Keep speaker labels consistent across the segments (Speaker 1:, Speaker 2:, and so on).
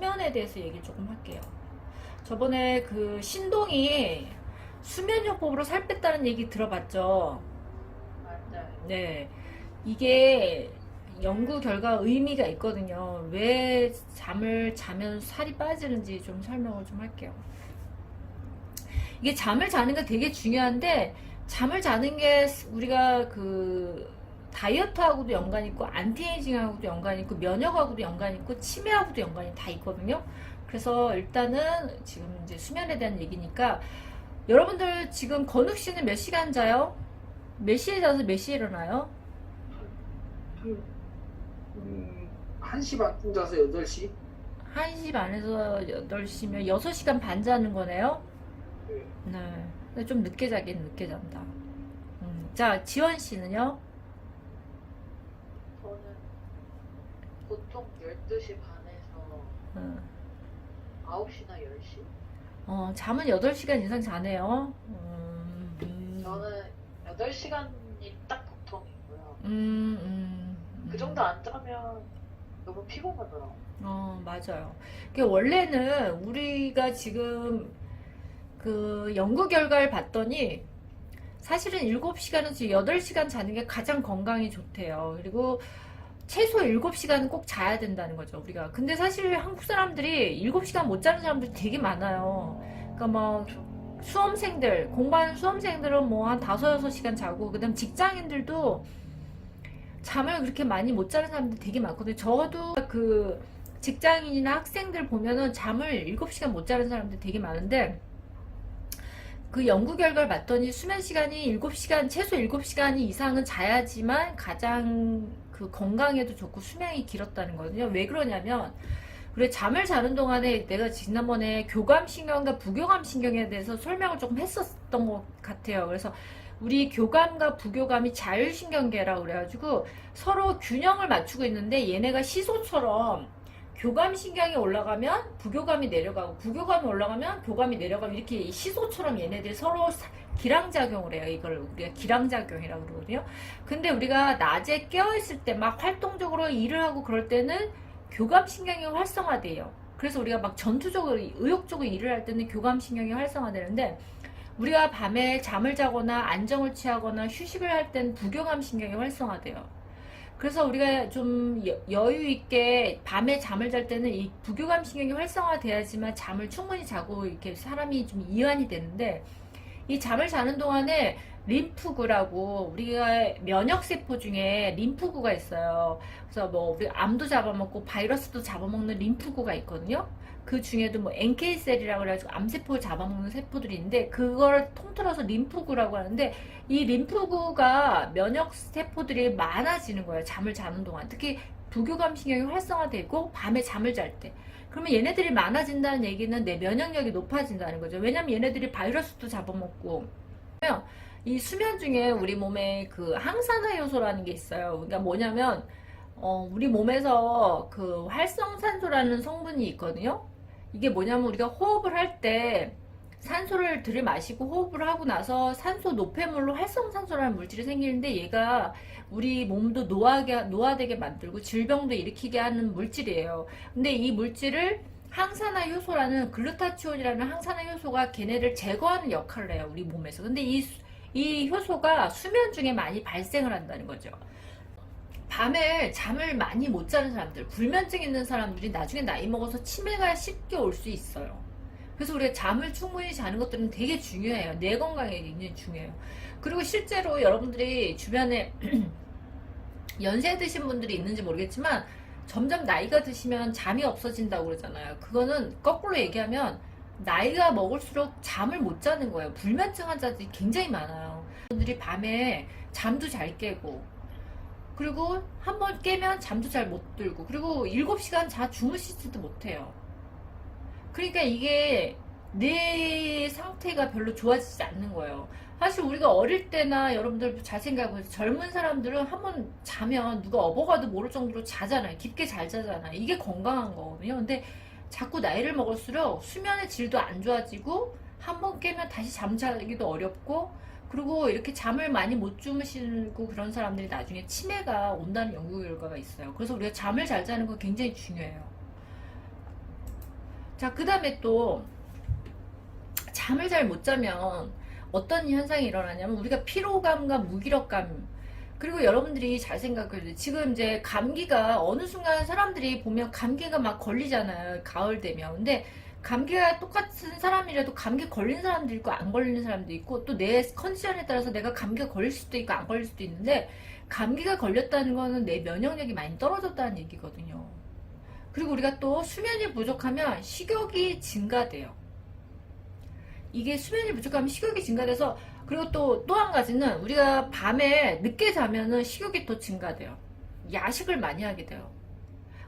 Speaker 1: 수면에 대해서 얘기 조금 할게요. 저번에 그 신동이 수면요법으로 살 뺐다는 얘기 들어봤죠?
Speaker 2: 맞아요.
Speaker 1: 네. 이게 연구 결과 의미가 있거든요. 왜 잠을 자면 살이 빠지는지 좀 설명을 좀 할게요. 이게 잠을 자는 게 되게 중요한데, 잠을 자는 게 우리가 그 다이어트하고도 연관이 있고, 안티에이징하고도 연관이 있고, 면역하고도 연관이 있고, 치매하고도 연관이 다 있거든요. 그래서 일단은 지금 이제 수면에 대한 얘기니까, 여러분들 지금 건욱 씨는 몇 시간 자요? 몇 시에 자서 몇 시에 일어나요?
Speaker 2: 한, 1시 반쯤 자서 8시?
Speaker 1: 1시 반에서 8시면 6시간 반 자는 거네요?
Speaker 2: 네.
Speaker 1: 네. 근데 좀 늦게 자긴 늦게 잔다. 자, 지원 씨는요?
Speaker 2: 저는 보통 12시 반에서
Speaker 1: 음.
Speaker 2: 9시나 10시?
Speaker 1: 잠은 8시간 이상 자네요.
Speaker 2: 저는 8시간이 딱 보통이고요. 그
Speaker 1: 음.
Speaker 2: 정도 안 자면 너무 피곤하더라고요.
Speaker 1: 맞아요. 원래는 우리가 지금 그 연구 결과를 봤더니 사실은 7시간에서 8시간 자는 게 가장 건강에 좋대요. 그리고 최소 7시간은 꼭 자야 된다는 거죠, 우리가. 근데 사실 한국 사람들이 7시간 못 자는 사람들이 되게 많아요. 그러니까 뭐 수험생들, 공부하는 수험생들은 뭐 한 5, 6시간 자고, 그 다음 직장인들도 잠을 그렇게 많이 못 자는 사람들 되게 많거든요. 저도 그 직장인이나 학생들 보면은 잠을 7시간 못 자는 사람들 되게 많은데, 그 연구 결과를 봤더니 수면 시간이 7시간, 최소 7시간 이상은 자야지만 가장 그 건강에도 좋고 수명이 길었다는 거거든요. 왜 그러냐면, 그래, 잠을 자는 동안에 내가 지난번에 교감신경과 부교감신경에 대해서 설명을 조금 했었던 것 같아요. 그래서 우리 교감과 부교감이 자율신경계라고 그래가지고 서로 균형을 맞추고 있는데, 얘네가 시소처럼 교감신경이 올라가면 부교감이 내려가고, 부교감이 올라가면 교감이 내려가고, 이렇게 시소처럼 얘네들이 서로 기량작용을 해요. 이걸 우리가 기량작용이라고 그러거든요. 근데 우리가 낮에 깨어있을 때 막 활동적으로 일을 하고 그럴 때는 교감신경이 활성화돼요. 그래서 우리가 막 전투적으로 의욕적으로 일을 할 때는 교감신경이 활성화되는데, 우리가 밤에 잠을 자거나 안정을 취하거나 휴식을 할 때는 부교감신경이 활성화돼요. 그래서 우리가 좀 여유 있게 밤에 잠을 잘 때는 이 부교감 신경이 활성화돼야지만 잠을 충분히 자고 이렇게 사람이 좀 이완이 되는데, 이 잠을 자는 동안에 림프구라고, 우리가 면역세포 중에 림프구가 있어요. 그래서 뭐 우리 암도 잡아먹고 바이러스도 잡아먹는 림프구가 있거든요. 그 중에도 뭐 NK셀이라고 그래가지고 암세포를 잡아먹는 세포들이 있는데, 그걸 통틀어서 림프구라고 하는데, 이 림프구가 면역세포들이 많아지는 거예요, 잠을 자는 동안. 특히 부교감신경이 활성화되고 밤에 잠을 잘 때. 그러면 얘네들이 많아진다는 얘기는 내 면역력이 높아진다는 거죠. 왜냐면 얘네들이 바이러스도 잡아먹고. 이 수면 중에 우리 몸에 그 항산화 요소라는 게 있어요. 그러니까 뭐냐면, 우리 몸에서 그 활성산소라는 성분이 있거든요. 이게 뭐냐면 우리가 호흡을 할 때 산소를 들이마시고 호흡을 하고 나서 산소 노폐물로 활성산소라는 물질이 생기는데, 얘가 우리 몸도 노화되게 만들고 질병도 일으키게 하는 물질이에요. 근데 이 물질을 항산화 효소라는 글루타치온이라는 항산화 효소가 걔네를 제거하는 역할을 해요, 우리 몸에서. 근데 이 효소가 수면 중에 많이 발생을 한다는 거죠. 밤에 잠을 많이 못 자는 사람들, 불면증 있는 사람들이 나중에 나이 먹어서 치매가 쉽게 올 수 있어요. 그래서 우리가 잠을 충분히 자는 것들은 되게 중요해요. 뇌 건강에 굉장히 중요해요. 그리고 실제로 여러분들이 주변에 연세 드신 분들이 있는지 모르겠지만, 점점 나이가 드시면 잠이 없어진다고 그러잖아요. 그거는 거꾸로 얘기하면 나이가 먹을수록 잠을 못 자는 거예요. 불면증 환자들이 굉장히 많아요. 분들이 밤에 잠도 잘 깨고, 그리고 한번 깨면 잠도 잘 못 들고, 그리고 7시간 주무시지도 못해요. 그러니까 이게 내 상태가 별로 좋아지지 않는 거예요. 사실 우리가 어릴 때나 여러분들 잘 생각해보세요. 젊은 사람들은 한번 자면 누가 업어가도 모를 정도로 자잖아요. 깊게 잘 자잖아요. 이게 건강한 거거든요. 근데 자꾸 나이를 먹을수록 수면의 질도 안 좋아지고, 한번 깨면 다시 잠자기도 어렵고, 그리고 이렇게 잠을 많이 못 주무시고 그런 사람들이 나중에 치매가 온다는 연구 결과가 있어요. 그래서 우리가 잠을 잘 자는 거 굉장히 중요해요. 자, 그 다음에 또 잠을 잘 못 자면 어떤 현상이 일어나냐면 우리가 피로감과 무기력감, 그리고 여러분들이 잘 생각해야 돼요. 지금 이제 감기가 어느 순간 사람들이 보면 감기가 막 걸리잖아요. 가을 되면. 근데 감기가 똑같은 사람이라도 감기 걸린 사람도 있고 안 걸리는 사람도 있고 또 내 컨디션에 따라서 내가 감기가 걸릴 수도 있고 안 걸릴 수도 있는데, 감기가 걸렸다는 거는 내 면역력이 많이 떨어졌다는 얘기거든요. 그리고 우리가 또 수면이 부족하면 식욕이 증가돼요. 이게 수면이 부족하면 식욕이 증가돼서, 그리고 또 한 가지는 우리가 밤에 늦게 자면은 식욕이 또 증가돼요. 야식을 많이 하게 돼요.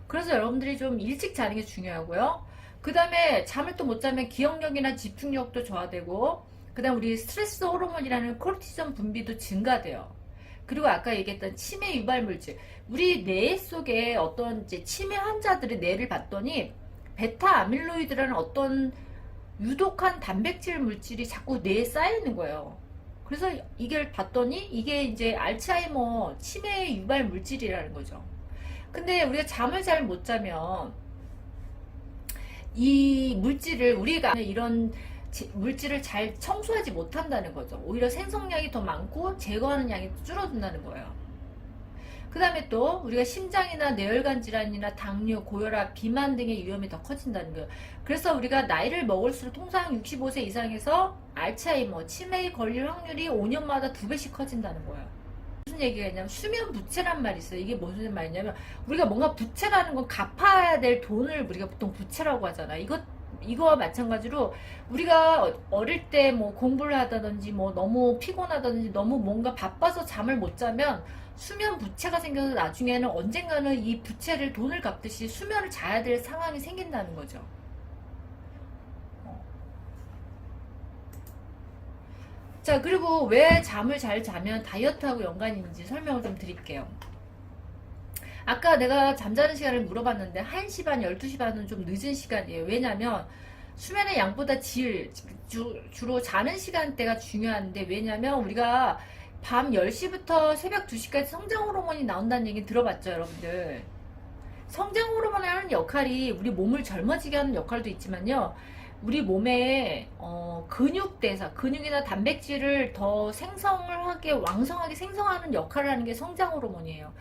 Speaker 1: 그래서 여러분들이 좀 일찍 자는 게 중요하고요. 그 다음에 잠을 또 못 자면 기억력이나 집중력도 저하되고, 그 다음 우리 스트레스 호르몬이라는 코르티졸 분비도 증가돼요. 그리고 아까 얘기했던 치매 유발 물질, 우리 뇌 속에 어떤 이제 치매 환자들의 뇌를 봤더니 베타 아밀로이드라는 어떤 유독한 단백질 물질이 자꾸 뇌에 쌓이는 거예요. 그래서 이걸 봤더니 이게 이제 알츠하이머 치매 유발 물질이라는 거죠. 근데 우리가 잠을 잘 못 자면 이 물질을, 우리가 이런 물질을 잘 청소하지 못한다는 거죠. 오히려 생성량이 더 많고 제거하는 양이 줄어든다는 거예요. 그 다음에 또 우리가 심장이나 뇌혈관 질환이나 당뇨, 고혈압, 비만 등의 위험이 더 커진다는 거예요. 그래서 우리가 나이를 먹을수록 통상 65세 이상에서 알츠하이머, 치매에 걸릴 확률이 5년마다 2배씩 커진다는 거예요. 무슨 얘기가 있냐면 수면 부채란 말이 있어요. 이게 무슨 말이냐면 우리가 뭔가 부채라는 건 갚아야 될 돈을 우리가 보통 부채라고 하잖아. 이거와 마찬가지로 우리가 어릴 때 뭐 공부를 하다든지 뭐 너무 피곤하다든지 너무 뭔가 바빠서 잠을 못 자면 수면 부채가 생겨서 나중에는 언젠가는 이 부채를 돈을 갚듯이 수면을 자야 될 상황이 생긴다는 거죠. 자, 그리고 왜 잠을 잘 자면 다이어트하고 연관이 있는지 설명을 좀 드릴게요. 아까 내가 잠자는 시간을 물어봤는데 1시 반, 12시 반은 좀 늦은 시간이에요. 왜냐면 수면의 양보다 질, 주로 자는 시간대가 중요한데, 왜냐면 우리가 밤 10시부터 새벽 2시까지 성장 호르몬이 나온다는 얘기 들어봤죠, 여러분들? 성장 호르몬이 하는 역할이 우리 몸을 젊어지게 하는 역할도 있지만요, 우리 몸에 근육대사, 근육이나 단백질을 더 생성을 하게, 왕성하게 생성하는 역할을 하는 게 성장 호르몬이에요.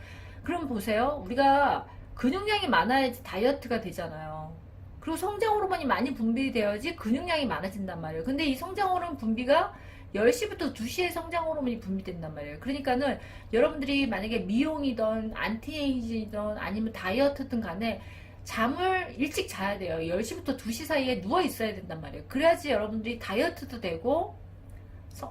Speaker 1: 그럼 보세요. 우리가 근육량이 많아야지 다이어트가 되잖아요. 그리고 성장 호르몬이 많이 분비되어야지 근육량이 많아진단 말이에요. 근데 이 성장 호르몬 분비가 10시부터 2시에 성장 호르몬이 분비된단 말이에요. 그러니까는 여러분들이 만약에 미용이든 안티에이징이든 아니면 다이어트든 간에 잠을 일찍 자야 돼요. 10시부터 2시 사이에 누워 있어야 된단 말이에요. 그래야지 여러분들이 다이어트도 되고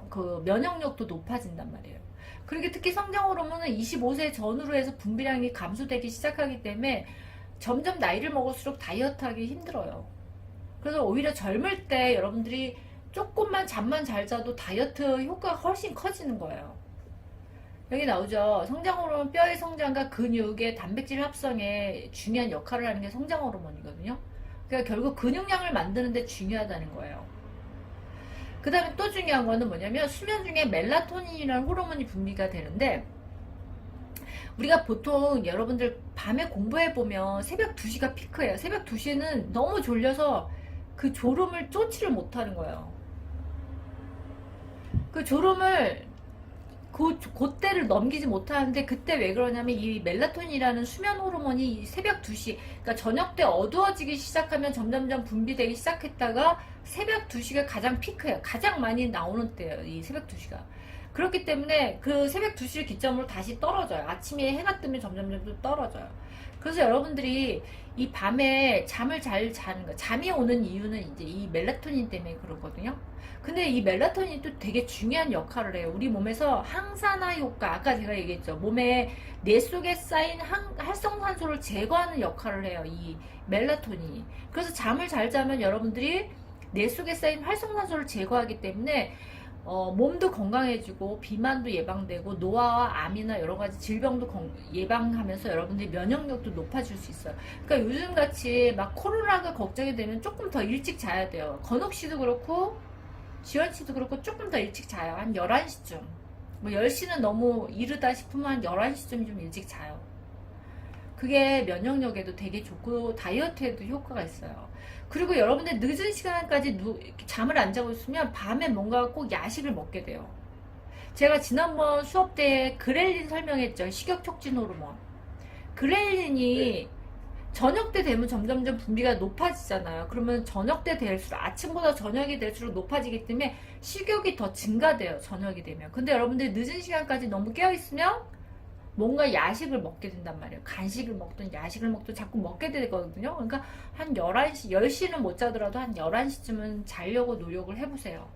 Speaker 1: 그 면역력도 높아진단 말이에요. 그리고 특히 성장 호르몬은 25세 전후로 해서 분비량이 감소되기 시작하기 때문에 점점 나이를 먹을수록 다이어트하기 힘들어요. 그래서 오히려 젊을 때 여러분들이 조금만 잠만 잘 자도 다이어트 효과가 훨씬 커지는 거예요. 여기 나오죠. 성장 호르몬, 뼈의 성장과 근육의 단백질 합성에 중요한 역할을 하는 게 성장 호르몬이거든요. 그러니까 결국 근육량을 만드는 데 중요하다는 거예요. 그 다음에 또 중요한 거는 뭐냐면 수면 중에 멜라토닌이라는 호르몬이 분비가 되는데, 우리가 보통 여러분들 밤에 공부해보면 새벽 2시가 피크예요. 새벽 2시는 너무 졸려서 그 졸음을 쫓지를 못하는 거예요. 그 졸음을 그때를 넘기지 못하는데, 그때 왜 그러냐면 이 멜라토닌이라는 수면 호르몬이 새벽 2시, 그러니까 저녁 때 어두워지기 시작하면 점점점 분비되기 시작했다가 새벽 2시가 가장 피크예요. 가장 많이 나오는 때예요, 이 새벽 2시가. 그렇기 때문에 그 새벽 2시를 기점으로 다시 떨어져요. 아침에 해가 뜨면 점점점 또 떨어져요. 그래서 여러분들이 이 밤에 잠을 잘 자는 거, 잠이 오는 이유는 이제 이 멜라토닌 때문에 그렇거든요. 근데 이 멜라토닌이 또 되게 중요한 역할을 해요. 우리 몸에서 항산화 효과, 아까 제가 얘기했죠. 몸에 뇌 속에 쌓인 활성산소를 제거하는 역할을 해요, 이 멜라토닌이. 그래서 잠을 잘 자면 여러분들이 뇌 속에 쌓인 활성산소를 제거하기 때문에 몸도 건강해지고 비만도 예방되고 노화와 암이나 여러 가지 질병도 예방하면서 여러분들이 면역력도 높아질 수 있어요. 그러니까 요즘같이 막 코로나가 걱정이 되면 조금 더 일찍 자야 돼요. 건욱 씨도 그렇고 지원 씨도 그렇고 조금 더 일찍 자요. 한 11시쯤. 뭐 10시는 너무 이르다 싶으면 한 11시쯤 좀 일찍 자요. 그게 면역력에도 되게 좋고 다이어트에도 효과가 있어요. 그리고 여러분들 늦은 시간까지 이렇게 잠을 안 자고 있으면 밤에 뭔가 꼭 야식을 먹게 돼요. 제가 지난번 수업 때 그렐린 설명했죠. 식욕 촉진 호르몬. 그렐린이 저녁 때 되면 점점점 분비가 높아지잖아요. 그러면 저녁 때 될수록, 아침보다 저녁이 될수록 높아지기 때문에 식욕이 더 증가돼요. 저녁이 되면. 근데 여러분들 늦은 시간까지 너무 깨어있으면 뭔가 야식을 먹게 된단 말이에요. 간식을 먹든 야식을 먹든 자꾸 먹게 되거든요. 그러니까 한 11시, 10시는 못 자더라도 한 11시쯤은 자려고 노력을 해보세요.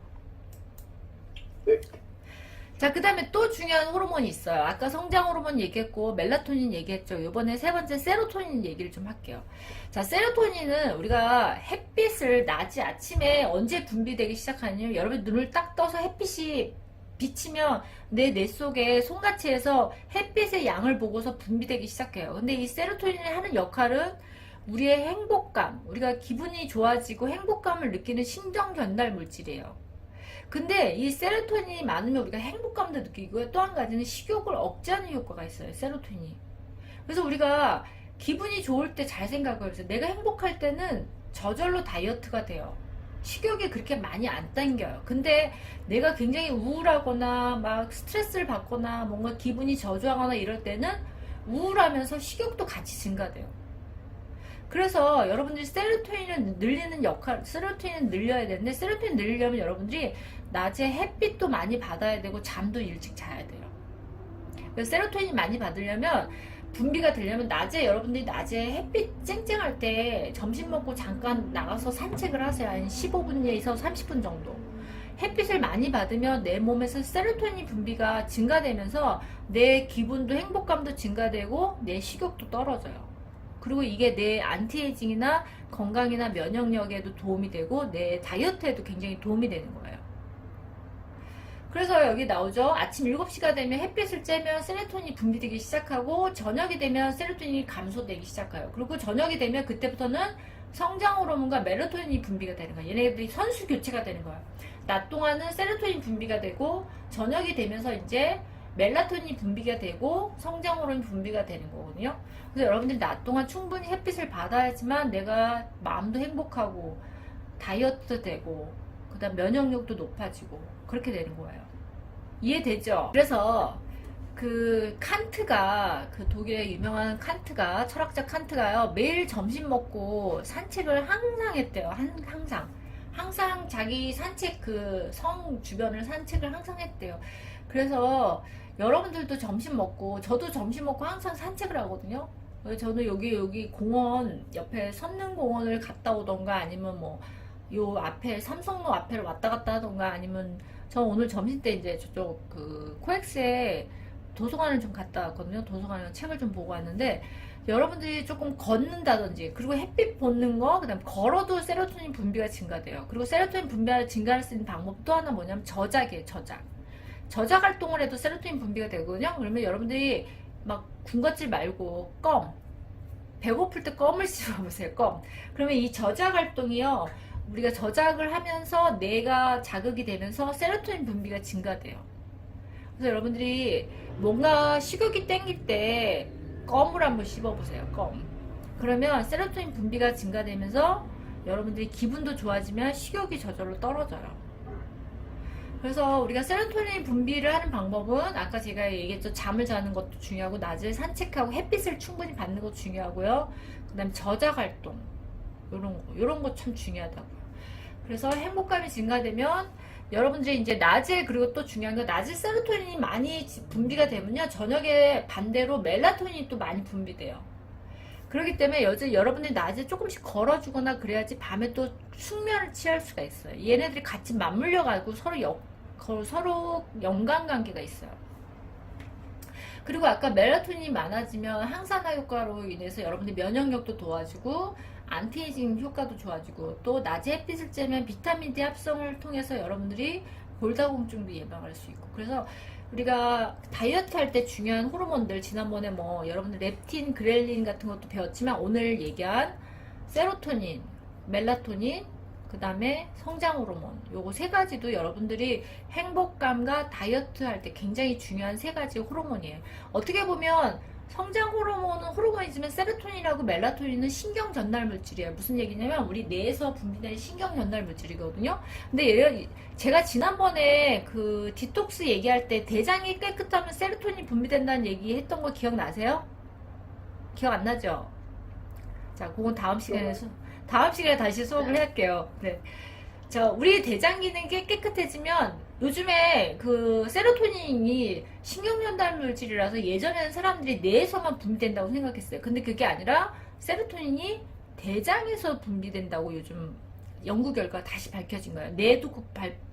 Speaker 2: 네.
Speaker 1: 자, 그 다음에 또 중요한 호르몬이 있어요. 아까 성장 호르몬 얘기했고 멜라토닌 얘기했죠. 이번에 세 번째 세로토닌 얘기를 좀 할게요. 자, 세로토닌은 우리가 햇빛을 낮에 아침에 언제 분비되기 시작하냐면, 여러분 눈을 딱 떠서 햇빛이 비치면 내 속에 송가치에서 햇빛의 양을 보고서 분비되기 시작해요. 근데 이 세로토닌이 하는 역할은 우리의 행복감, 우리가 기분이 좋아지고 행복감을 느끼는 신경 전달 물질이에요. 근데 이 세로토닌이 많으면 우리가 행복감도 느끼고요. 또 한 가지는 식욕을 억제하는 효과가 있어요. 세로토닌이. 그래서 우리가 기분이 좋을 때 잘 생각을 해서 내가 행복할 때는 저절로 다이어트가 돼요. 식욕이 그렇게 많이 안 당겨요. 근데 내가 굉장히 우울하거나 막 스트레스를 받거나 뭔가 기분이 저조하거나 이럴 때는 우울하면서 식욕도 같이 증가돼요. 그래서 여러분들이 세로토닌을 늘리는 역할, 세로토닌을 늘려야 되는데, 세로토닌 늘리려면 여러분들이 낮에 햇빛도 많이 받아야 되고 잠도 일찍 자야 돼요. 그래서 세로토닌이 많이 받으려면, 분비가 되려면 낮에, 여러분들이 낮에 햇빛 쨍쨍할 때 점심 먹고 잠깐 나가서 산책을 하세요. 한 15분에서 30분 정도. 햇빛을 많이 받으면 내 몸에서 세로토닌 분비가 증가되면서 내 기분도 행복감도 증가되고 내 식욕도 떨어져요. 그리고 이게 내 안티에이징이나 건강이나 면역력에도 도움이 되고 내 다이어트에도 굉장히 도움이 되는 거예요. 그래서 여기 나오죠. 아침 7시가 되면 햇빛을 쬐면 세로토닌이 분비되기 시작하고, 저녁이 되면 세로토닌이 감소되기 시작해요. 그리고 저녁이 되면 그때부터는 성장 호르몬과 멜라토닌이 분비가 되는 거예요. 얘네들이 선수 교체가 되는 거예요. 낮 동안은 세로토닌 분비가 되고, 저녁이 되면서 이제 멜라토닌이 분비가 되고 성장 호르몬이 분비가 되는 거거든요. 그래서 여러분들이 낮 동안 충분히 햇빛을 받아야지만 내가 마음도 행복하고 다이어트도 되고 그다음 면역력도 높아지고 그렇게 되는 거예요. 이해되죠? 그래서 그 칸트가, 그 독일의 유명한 칸트가, 철학자 칸트가요, 매일 점심 먹고 산책을 항상 했대요. 항상 자기 산책, 그 성 주변을 산책을 항상 했대요. 그래서 여러분들도 점심 먹고, 저도 점심 먹고 항상 산책을 하거든요. 저는 여기 공원 옆에 선릉공원을 갔다 오던가, 아니면 뭐 요 앞에 삼성로 앞에를 왔다 갔다 하던가, 아니면 저 오늘 점심 때 이제 저쪽 그 코엑스에 도서관을 좀 갔다 왔거든요. 도서관에 책을 좀 보고 왔는데, 여러분들이 조금 걷는다든지, 그리고 햇빛 보는 거, 그 다음 걸어도 세로토닌 분비가 증가돼요. 그리고 세로토닌 분비가 증가할 수 있는 방법 또 하나 뭐냐면 저작이에요. 저작 활동을 해도 세로토닌 분비가 되거든요. 그러면 여러분들이 막 군것질 말고 배고플 때 껌을 씹어보세요. 껌. 그러면 이 저작 활동이요, 우리가 저작을 하면서 뇌가 자극이 되면서 세로토닌 분비가 증가돼요. 그래서 여러분들이 뭔가 식욕이 땡길 때 껌을 한번 씹어보세요. 껌. 그러면 세로토닌 분비가 증가되면서 여러분들이 기분도 좋아지면 식욕이 저절로 떨어져요. 그래서 우리가 세로토닌 분비를 하는 방법은 아까 제가 얘기했죠. 잠을 자는 것도 중요하고, 낮에 산책하고 햇빛을 충분히 받는 것도 중요하고요. 그 다음에 저작 활동, 요런 거 참 중요하다고요. 그래서 행복감이 증가되면 여러분들이 이제 낮에, 그리고 또 중요한 건 낮에 세로토닌이 많이 분비가 되면요, 저녁에 반대로 멜라토닌이 또 많이 분비돼요. 그렇기 때문에 여러분들이 낮에 조금씩 걸어주거나 그래야지 밤에 또 숙면을 취할 수가 있어요. 얘네들이 같이 맞물려 가지고 서로 연관관계가 있어요. 그리고 아까 멜라토닌이 많아지면 항산화 효과로 인해서 여러분들 면역력도 도와주고 안티에이징 효과도 좋아지고, 또 낮에 햇빛을 쬐면 비타민 D 합성을 통해서 여러분들이 골다공증도 예방할 수 있고. 그래서 우리가 다이어트 할 때 중요한 호르몬들, 지난번에 뭐 여러분들 렙틴, 그렐린 같은 것도 배웠지만, 오늘 얘기한 세로토닌, 멜라토닌, 그 다음에 성장 호르몬. 요거 세 가지도 여러분들이 행복감과 다이어트 할 때 굉장히 중요한 세 가지 호르몬이에요. 어떻게 보면 성장 호르몬은 호르몬이지만 세로토닌이라고 멜라토닌은 신경 전달 물질이에요. 무슨 얘기냐면 우리 뇌에서 분비되는 신경 전달 물질이거든요. 근데 제가 지난번에 그 디톡스 얘기할 때 대장이 깨끗하면 세로토닌 분비된다는 얘기 했던 거 기억나세요? 기억 안 나죠? 자, 그건 다음 시간에 다시 수업을 할게요. 네. 자, 우리 대장 기능이 깨끗해지면 요즘에 그 세로토닌이 신경 전달 물질이라서 예전에는 사람들이 뇌에서만 분비된다고 생각했어요. 근데 그게 아니라 세로토닌이 대장에서 분비된다고 요즘 연구 결과 다시 밝혀진 거예요.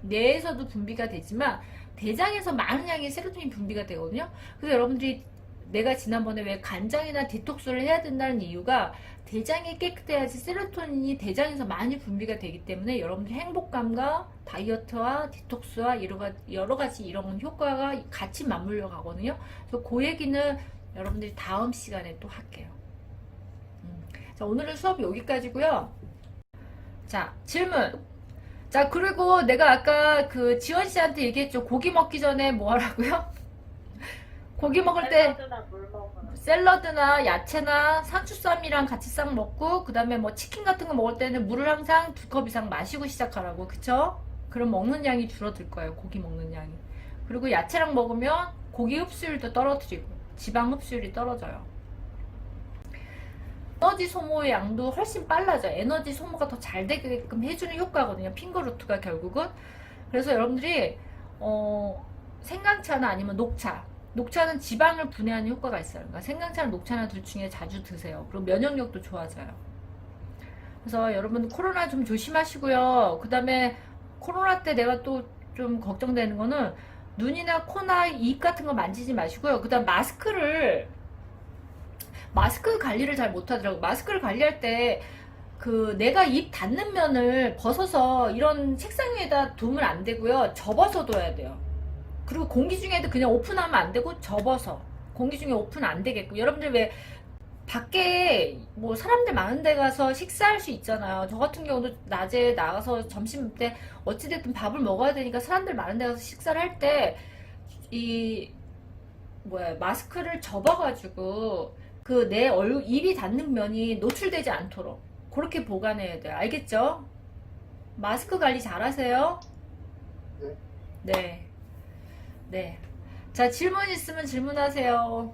Speaker 1: 뇌에서도 분비가 되지만 대장에서 많은 양의 세로토닌 분비가 되거든요. 그래서 여러분들이 내가 지난번에 왜 간장이나 디톡스를 해야 된다는 이유가 대장이 깨끗해야지 세로토닌이 대장에서 많이 분비가 되기 때문에 여러분들 행복감과 다이어트와 디톡스와 여러 가지 이런 효과가 같이 맞물려 가거든요. 그래서 그 얘기는 여러분들이 다음 시간에 또 할게요. 자, 오늘은 수업 여기까지고요. 자, 질문. 자, 그리고 내가 아까 그 지원 씨한테 얘기했죠. 고기 먹기 전에 뭐 하라고요? 고기 먹을 때 샐러드나 야채나 상추쌈이랑 같이 싹 먹고 그 다음에 뭐 치킨 같은 거 먹을 때는 물을 항상 2컵 이상 마시고 시작하라고. 그쵸? 그럼 먹는 양이 줄어들 거예요. 고기 먹는 양이. 그리고 야채랑 먹으면 고기 흡수율도 떨어뜨리고 지방 흡수율이 떨어져요. 에너지 소모의 양도 훨씬 빨라져요. 에너지 소모가 더 잘 되게끔 해주는 효과거든요. 핑거루트가 결국은. 그래서 여러분들이 생강차나 아니면 녹차는 지방을 분해하는 효과가 있어요. 그러니까 생강차나 녹차나 둘 중에 자주 드세요. 그리고 면역력도 좋아져요. 그래서 여러분 코로나 좀 조심하시고요. 그 다음에 코로나 때 내가 또 좀 걱정되는 거는 눈이나 코나 입 같은 거 만지지 마시고요. 그 다음 마스크 관리를 잘 못하더라고요. 마스크를 관리할 때 그 내가 입 닿는 면을 벗어서 이런 책상 위에다 두면 안 되고요. 접어서 둬야 돼요. 그리고 공기 중에도 그냥 오픈하면 안 되고 접어서 공기 중에 오픈 안 되겠고. 여러분들 왜 밖에 뭐 사람들 많은 데 가서 식사할 수 있잖아요. 저 같은 경우도 낮에 나가서 점심 때 어찌됐든 밥을 먹어야 되니까 사람들 많은 데 가서 식사를 할 때 마스크를 접어가지고 그 내 입이 닿는 면이 노출되지 않도록 그렇게 보관해야 돼요. 알겠죠? 마스크 관리 잘 하세요.
Speaker 2: 네.
Speaker 1: 네. 네. 자, 질문 있으면 질문하세요.